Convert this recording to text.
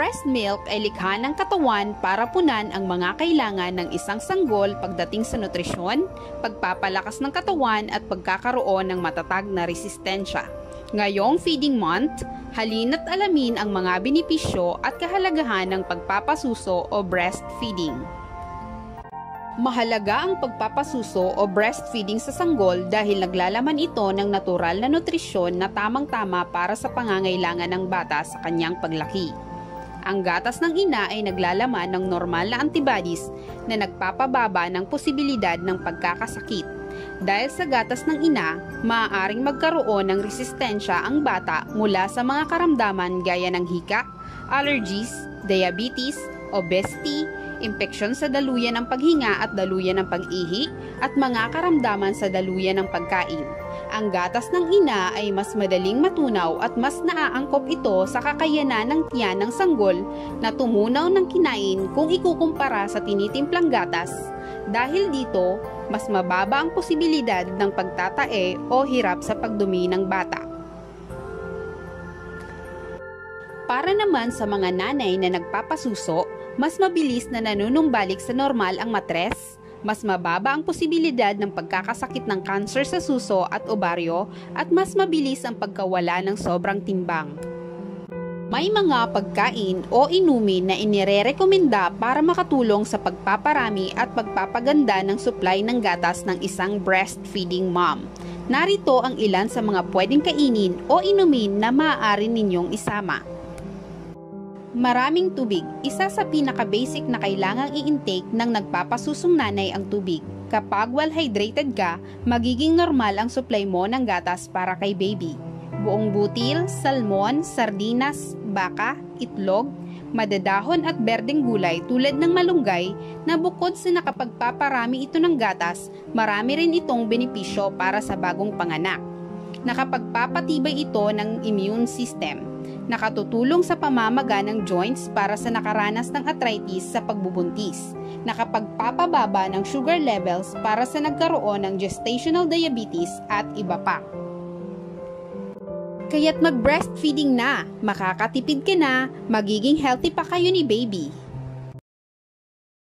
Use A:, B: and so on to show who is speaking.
A: breast milk ay likha ng katawan para punan ang mga kailangan ng isang sanggol pagdating sa nutrisyon, pagpapalakas ng katawan at pagkakaroon ng matatag na resistensya. Ngayong feeding month, halina't alamin ang mga benepisyo at kahalagahan ng pagpapasuso o breastfeeding. Mahalaga ang pagpapasuso o breastfeeding sa sanggol dahil naglalaman ito ng natural na nutrisyon na tamang-tama para sa pangangailangan ng bata sa kanyang paglaki. Ang gatas ng ina ay naglalaman ng normal na antibodies na nagpapababa ng posibilidad ng pagkakasakit. Dahil sa gatas ng ina, maaaring magkaroon ng resistensya ang bata mula sa mga karamdaman gaya ng hika, allergies, diabetes, obesity, impeksyon sa daluyan ng paghinga at daluyan ng pag-ihi, at mga karamdaman sa daluyan ng pagkain. Ang gatas ng ina ay mas madaling matunaw at mas naaangkop ito sa kakayanan ng tiyan ng sanggol na tumunaw ng kinain kung ikukumpara sa tinitimplang gatas. Dahil dito, mas mababa ang posibilidad ng pagtatae o hirap sa pagdumi ng bata. Para naman sa mga nanay na nagpapasuso, mas mabilis na nanunumbalik sa normal ang matres, mas mababa ang posibilidad ng pagkakasakit ng kanser sa suso at obaryo, at mas mabilis ang pagkawala ng sobrang timbang. May mga pagkain o inumin na inirerekomenda para makatulong sa pagpaparami at pagpapaganda ng supply ng gatas ng isang breastfeeding mom. Narito ang ilan sa mga pwedeng kainin o inumin na maaari ninyong isama. Maraming tubig. Isa sa pinaka-basic na kailangang i-intake ng nagpapasusong nanay ang tubig. Kapag well-hydrated ka, magiging normal ang supply mo ng gatas para kay baby. Buong butil, salmon, sardinas, baka, itlog, madadahon at berdeng gulay tulad ng malunggay na bukod sa nakapagpaparami ito ng gatas, marami rin itong benepisyo para sa bagong panganak. Nakapagpapatibay ito ng immune system. Nakatutulong sa pamamaga ng joints para sa nakaranas ng arthritis sa pagbubuntis. Nakapagpapababa ng sugar levels para sa nagkaroon ng gestational diabetes at iba pa. Kaya't mag-breastfeeding na, makakatipid ka na, magiging healthy pa kayo ni baby.